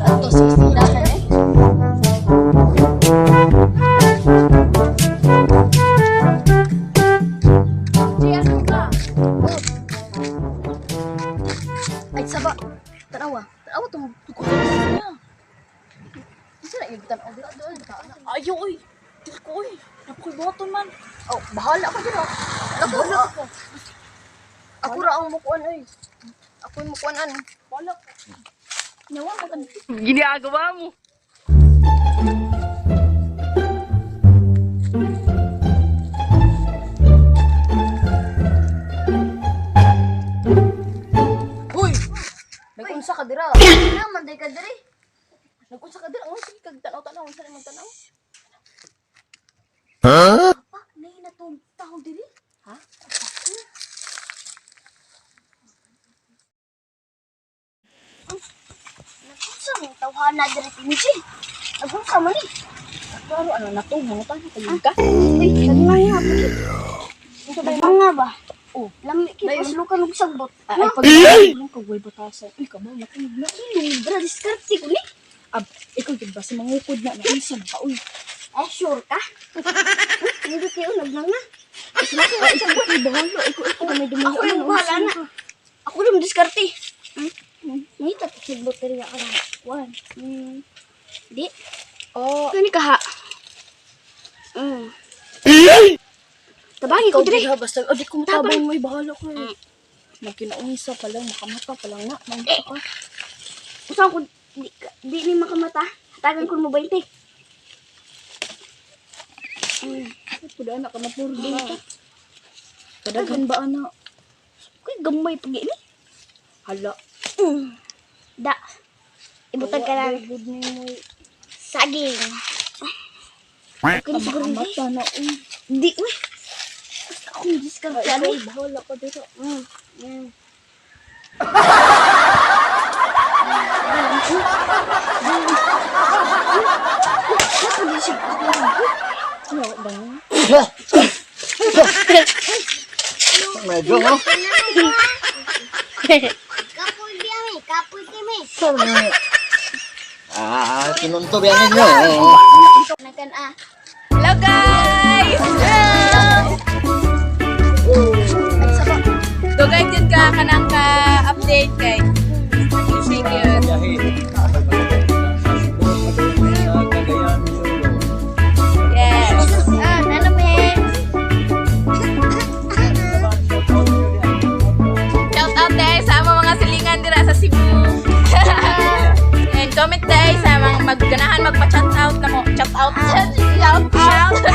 Ito, sisidahan eh. Cheers mo ka. Ay, saba. Tanawa. Tanawa itong tukutin niya. Isa na yung tanawa. Ayaw, oy. Diyos ko, oy. Nakoy boton man. Oh, bahala ka dyan, oh. Bahala ako. Ako ra ang mukuan, oy. Ako yung mukuan, ano. Bahala ka. Nawa mo ka. Ginagawa mo. Uy! Nag-unsa ka dira. Naman, day ka diri. Nag-unsa ka dira. Oh, sige, kag-tanaw-tanaw. Unsa naman tanaw? Pa, may natong tao diri. Ha? Nagunsa mo, tawhana diri tinisi. Nagunsa mo ni. Pero ano, natuhan na tayo. Tayong ka. Uy, nagmaya pa ki. Ito ba yung Mga ba? Oh, Lami ki, Dayon. paslo ka nung sagbot. ay pag-ibig ko way batasan. Ay, kabaw, makinig na. Bra, diskarte ko ni. Ikaw, di ba, sa mangukod na, nainsa na ka, uy. Ay, sure ka? Hindi kayo nagnanga. Ikaw ba, ay, bahala. Ikaw na may dumayo. Ako yung bahala na. Ako lang diskarte. Ngita pa sagbot diri ka na. One. Di. Oh, Kani ka ha? Tabangi ko ikaw, diri. diha, basta, di ko matabay mo, ay, bahala ko. Magkinaunsa pa lang, makamata pa lang na. Nangsa ka. Usaw ko di ni makamata. Tagan ko mo 20. Kuda anak ka na puro dito. Kadaghan ba, anak? Kuy gamay pag ini. Hala. Da. Ibutag ka lang Good ni mo. saging. Kung siguro hindi. Mata na, Di, uy. Basta akong diskarte. Ay, Ano? bahala ka dito. Ano siya? Ano, bang? Medyo, no? Kapoy biyami, kapoy timi. Sinuntob yan ninyo. Nakan ah. Hello guys! Dugay din ka kanang ka-update kay. Thank you. Yes. Nanamin. Shout out day sa among mga silingan dira sa Cebu. And comment day sa mga magganahan magpa-chat out na mo. Chat out. Shout out.